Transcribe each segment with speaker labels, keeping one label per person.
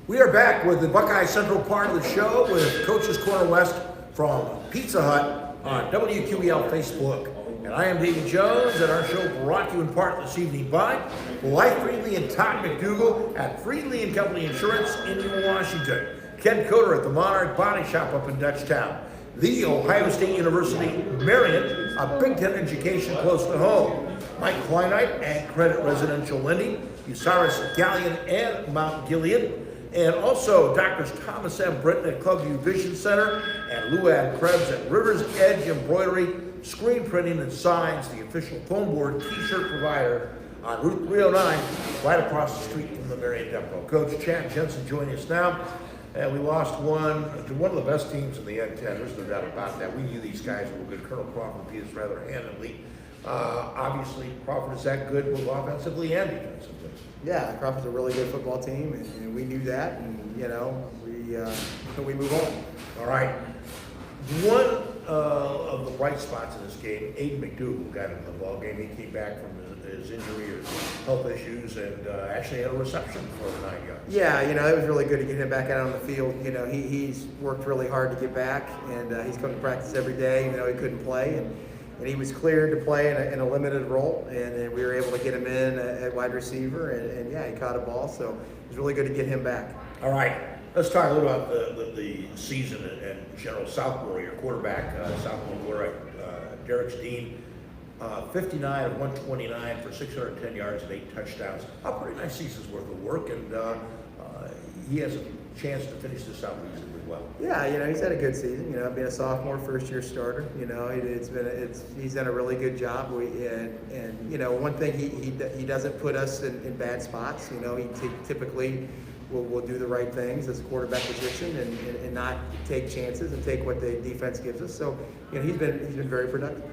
Speaker 1: We are back with the Buckeye Central part of the show with Coach's Corner West from Pizza Hut on WQEL Facebook. And I am Davey Jones, and our show brought to you in part this evening by Blythe Friedley and Todd McDougall at Friedley and Company Insurance in New Washington. Ken Coder at the Monarch Body Shop up in Dutchtown. The Ohio State University Marion, a Big Ten education close to home. Mike Kleinite and Credit Residential Lending, Usaris Galleon and Mount Gilead. And also Doctors Thomas M. Britton at Clubview Vision Center and Luann Krebs at Rivers Edge Embroidery, Screen Printing and Signs, the official foam board t-shirt provider on Route 309, right across the street from the Marion Depot. Coach Chad Jensen joining us now. And we lost one to one of the best teams in the N10. There's no doubt about that. We knew these guys were good. Colonel Crawford beat us rather handily. Obviously, Crawford is that good both offensively and defensively.
Speaker 2: Yeah, Crawford's a really good football team, and we knew that, and we move on.
Speaker 1: All right. One of the bright spots in this game, Aiden Mcdougall got into the ball game. He came back from his injury or health issues and actually had a reception for 9 yards.
Speaker 2: Yeah, it was really good to get him back out on the field. He's worked really hard to get back, and he's come to practice every day. He couldn't play, and he was cleared to play in a limited role, and we were able to get him in at wide receiver, and he caught a ball, so it was really good to get him back.
Speaker 1: All right, let's talk a little about the season and General Southmore, your quarterback, Southmore, Derek Dean, 59 of 129 for 610 yards and 8 touchdowns. A pretty nice season's worth of work, and he has a chance to finish this out reasonably well.
Speaker 2: Yeah, he's had a good season. Being a sophomore, first-year starter. He's done a really good job. One thing he doesn't put us in bad spots. He typically will do the right things as a quarterback position and not take chances and take what the defense gives us. So he's been very productive.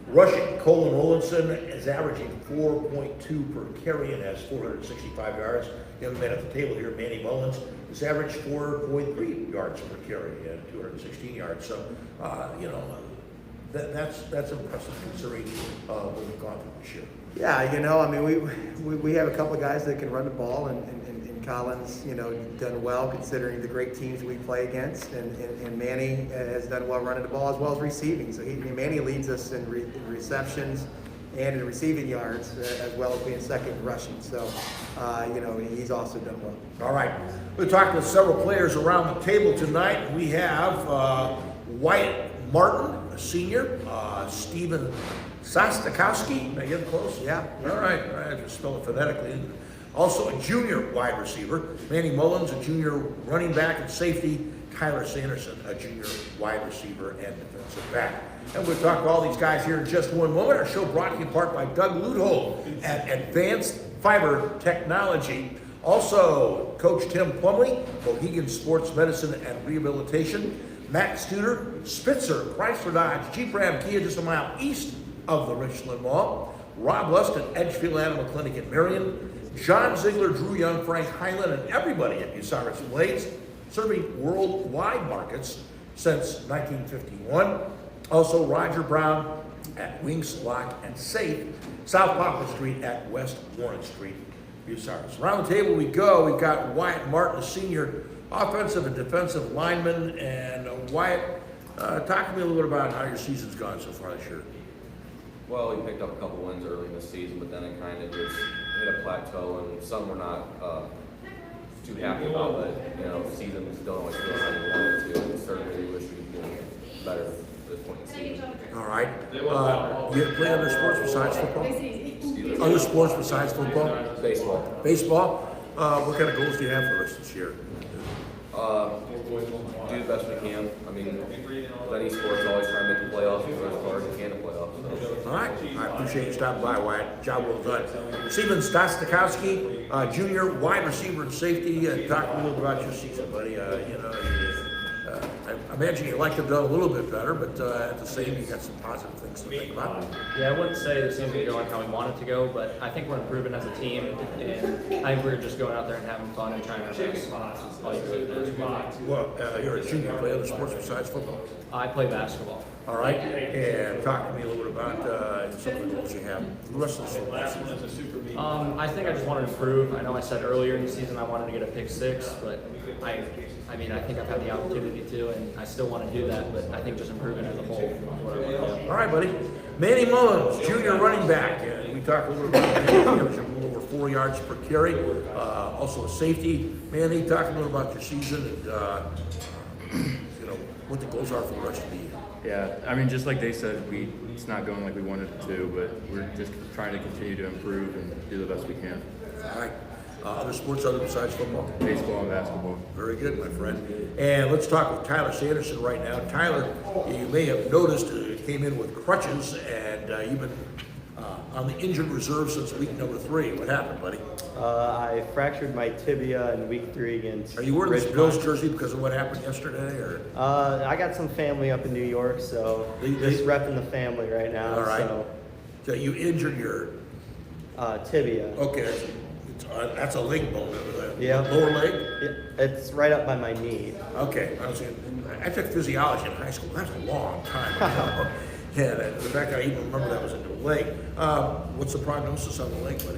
Speaker 1: Rushing, Colin Ollinson is averaging 4.2 per carry and has 465 yards. The other man at the table here, Manny Mullins, has averaged 4.3 yards per carry and 216 yards. So, that's impressive considering what we've gone through this year.
Speaker 2: Yeah, we have a couple of guys that can run the ball, and Colin's, done well considering the great teams we play against, and Manny has done well running the ball as well as receiving. So Manny leads us in receptions and in receiving yards as well as being second in rushing. So, he's also done well.
Speaker 1: All right, we're talking with several players around the table tonight. We have Wyatt Martin, a senior, Stephen Sostakowski. Did I get it close?
Speaker 2: Yeah.
Speaker 1: All right, I just spell it phonetically. Also a junior wide receiver, Manny Mullins, a junior running back and safety, Tyler Sanderson, a junior wide receiver and defensive back. And we'll talk to all these guys here in just one moment. Our show brought to you in part by Doug Luthold at Advanced Fiber Technology. Also, Coach Tim Plumley, Mohegan Sports Medicine and Rehabilitation. Matt Studer, Spitzer, Chrysler Dodge, Jeep Ram Kia, just a mile east of the Richland Mall. Rob Lust at Edgefield Animal Clinic in Marion. John Ziegler, Drew Young, Frank Highland, and everybody at Usaris Blades, serving worldwide markets since 1951. Also, Roger Brown at Wings, Lock, and Safe, South Poplar Street at West Warren Street, Usaris. Around the table we go. We've got Wyatt Martin, a senior offensive and defensive lineman. And Wyatt, talk to me a little bit about how your season's gone so far this year.
Speaker 3: Well, we picked up a couple wins early in the season, but then it kind of just hit a plateau, and some we're not too happy about. But the season still always feels like we wanted it to, and certainly we wish we could do better at this point in the season.
Speaker 1: All right. You play other sports besides football? Other sports besides football?
Speaker 3: Baseball.
Speaker 1: Baseball. What kind of goals do you have for us this year?
Speaker 3: Do the best we can. With any sports, always try to make the playoffs and go as far as you can to playoffs. So.
Speaker 1: All right. I appreciate you stopping by, Wyatt. Job well done. Stephen Sostakowski, junior wide receiver and safety. Talk a little about your season, buddy. I imagine you'd like to have done a little bit better, but at the same, you got some positive things to think about.
Speaker 4: Yeah, I wouldn't say the season going how we want it to go, but I think we're improving as a team, and I think we're just going out there and having fun and trying our best. All you really do.
Speaker 1: Well, you're a junior. Play other sports besides football?
Speaker 4: I play basketball.
Speaker 1: All right, and talk to me a little bit about some of the goals you have for the rest of the season.
Speaker 4: I think I just want to improve. I know I said earlier in the season I wanted to get a pick 6, but I mean, I think I've had the opportunity to, and I still want to do that, but I think just improving as a whole is what I want to do.
Speaker 1: All right, buddy. Manny Mullins, junior running back. We talked a little bit about Manny, averaging a little over 4 yards per carry. Also a safety. Manny, talk a little about your season and what the goals are for the rest of the year.
Speaker 5: Yeah, I mean, just like they said, it's not going like we wanted it to, but we're just trying to continue to improve and do the best we can.
Speaker 1: All right. Other sports other besides football?
Speaker 5: Baseball and basketball.
Speaker 1: Very good, my friend. And let's talk with Tyler Sanderson right now. Tyler, you may have noticed came in with crutches, and you've been on the injured reserve since week number 3. What happened, buddy?
Speaker 6: I fractured my tibia in week 3 against.
Speaker 1: Are you wearing this
Speaker 6: Ridgemont.
Speaker 1: Bills jersey because of what happened yesterday, or?
Speaker 6: I got some family up in New York, so just repping the family right now.
Speaker 1: All right.
Speaker 6: So
Speaker 1: So you injured your,
Speaker 6: tibia.
Speaker 1: okay, that's a leg bone over there.
Speaker 6: Yeah.
Speaker 1: Lower leg?
Speaker 6: It's right up by my knee.
Speaker 1: Okay, I took physiology in high school. That's a long time ago. And in fact, I even remember that was in the leg. What's the prognosis on the leg, buddy?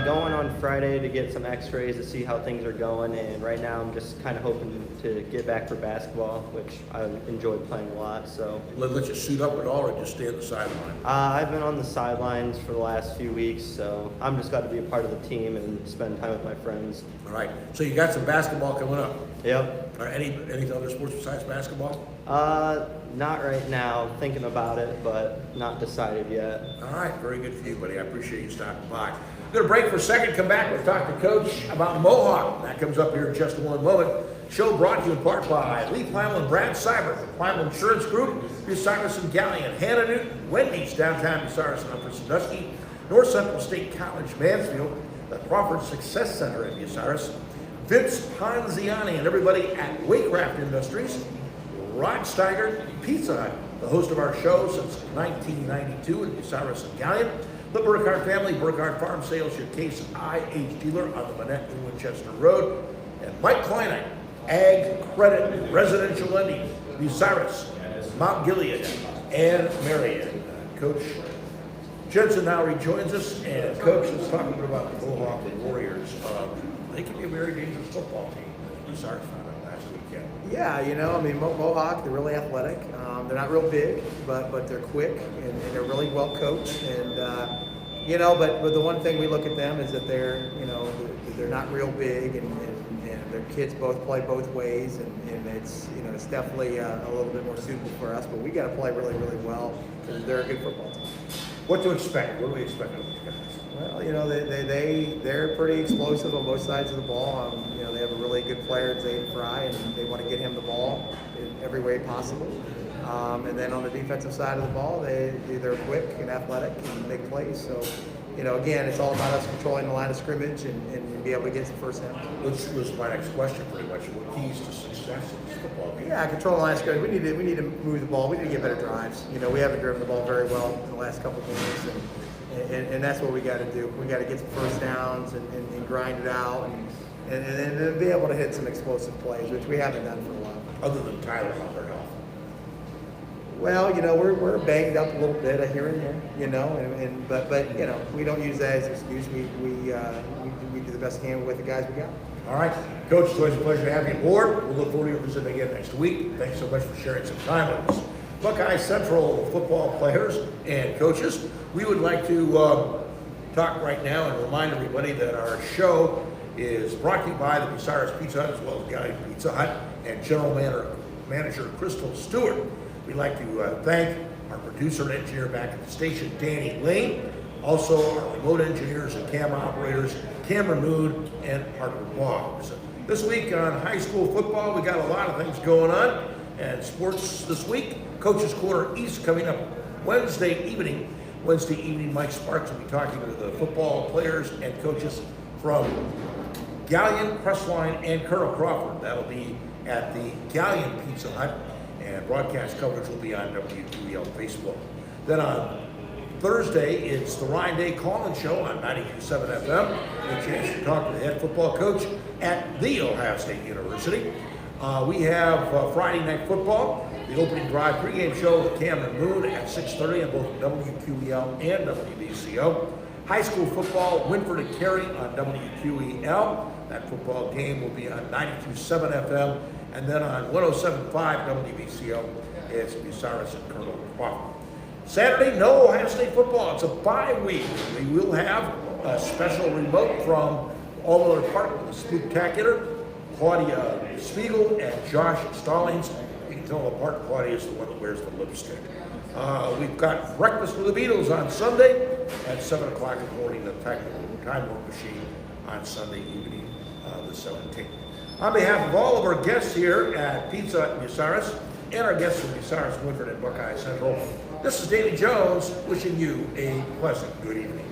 Speaker 6: Going on Friday to get some x-rays to see how things are going, and right now I'm just kind of hoping to get back for basketball, which I enjoy playing a lot. So
Speaker 1: Let you suit up at all, or just stay on the sideline?
Speaker 6: I've been on the sidelines for the last few weeks, so I'm just got to be a part of the team and spend time with my friends.
Speaker 1: All right. So you got some basketball coming up.
Speaker 6: Yep.
Speaker 1: All right, any other sports besides basketball?
Speaker 6: Not right now. Thinking about it, but not decided yet.
Speaker 1: All right, very good for you, buddy. I appreciate you stopping by. We're going to break for a second, come back, we'll talk to Coach about Mohawk. That comes up here in just one moment. Show brought to you in part by Lee Plymouth and Brad Seibert, the Plymouth Insurance Group, Bucyrus and Gallion, Hannah Newton, Wendy's, downtown Bucyrus and Upper Sandusky, North Central State College, Mansfield, the Crawford Success Center in Bucyrus, Vince Ponziani and everybody at Waycraft Industries, Rod Steiger, Pizza Hut, the host of our show since 1992 in Bucyrus and Gallion, the Burkhardt family, Burkhardt Farm Sales, your Case IH dealer on the Manette and Winchester Road, and Mike Kleinite, Ag Credit Residential Lending, Bucyrus, Mount Gilead, and Marion. Coach Jensen now rejoins us, and Coach, let's talk a bit about the Mohawk Warriors. They can be a very dangerous football team. Bucyrus found out last weekend.
Speaker 2: Yeah, Mohawk, they're really athletic. They're not real big, but they're quick and they're really well coached. And but the one thing we look at them is that they're not real big, and their kids both play both ways, and it's it's definitely a little bit more suitable for us. But we got to play really, really well because they're a good football team.
Speaker 1: What to expect? What do we expect of these guys?
Speaker 2: Well, they're pretty explosive on both sides of the ball. They have a really good player, Zayden Fry, and they want to get him the ball in every way possible. And then on the defensive side of the ball, they're quick and athletic and make plays. So, again, it's all about us controlling the line of scrimmage and be able to get some first down.
Speaker 1: Which was my next question, pretty much. What keys to success in this football game?
Speaker 2: Yeah, control the line of scrimmage. We need to move the ball. We need to get better drives. We haven't driven the ball very well in the last couple of games, and that's what we got to do. We got to get some first downs and grind it out and then be able to hit some explosive plays, which we haven't done for a while.
Speaker 1: Other than Tyler on their health.
Speaker 2: Well, we're banged up a little bit here and there, but we don't use that as an excuse. We do the best we can with the guys we got.
Speaker 1: All right. Coach, it's always a pleasure to have you aboard. We'll look forward to visiting again next week. Thanks so much for sharing some time with us. Buckeye Central football players and coaches, we would like to talk right now and remind everybody that our show is brought to you by the Bucyrus Pizza Hut as well as Gallion Pizza Hut and General Manager Crystal Stewart. We'd like to thank our producer and engineer back at the station, Danny Lane. Also, our remote engineers and camera operators, Cameron Mood and Harper Boggs. This week on high school football, we got a lot of things going on. And sports this week, Coach's Corner East coming up Wednesday evening. Mike Sparks will be talking to the football players and coaches from Gallion, Crestline, and Colonel Crawford. That'll be at the Gallion Pizza Hut, and broadcast coverage will be on WQEL Facebook. Then on Thursday, it's the Ryan Day Call-In Show on 92.7 FM. A chance to talk to the head football coach at The Ohio State University. We have Friday Night Football, the opening drive pregame show with Cameron Moon at 6:30 on both WQEL and WBCO. High school football, Winford and Cary on WQEL. That football game will be on 92.7 FM, and then on 107.5 WBCO, it's Bucyrus and Colonel Crawford. Saturday, no Ohio State football. It's a bye week. We will have a special remote from all other part of the Spooktacular, Claudia Spiegel and Josh Stallings. You can tell apart, Claudia is the one that wears the lipstick. We've got Breakfast with the Beatles on Sunday at 7 o'clock in the morning, the Time Warp Machine on Sunday evening, the 17th. On behalf of all of our guests here at Pizza at Bucyrus and our guests from Bucyrus, Winford, and Buckeye Central, this is Davey Jones wishing you a pleasant good evening.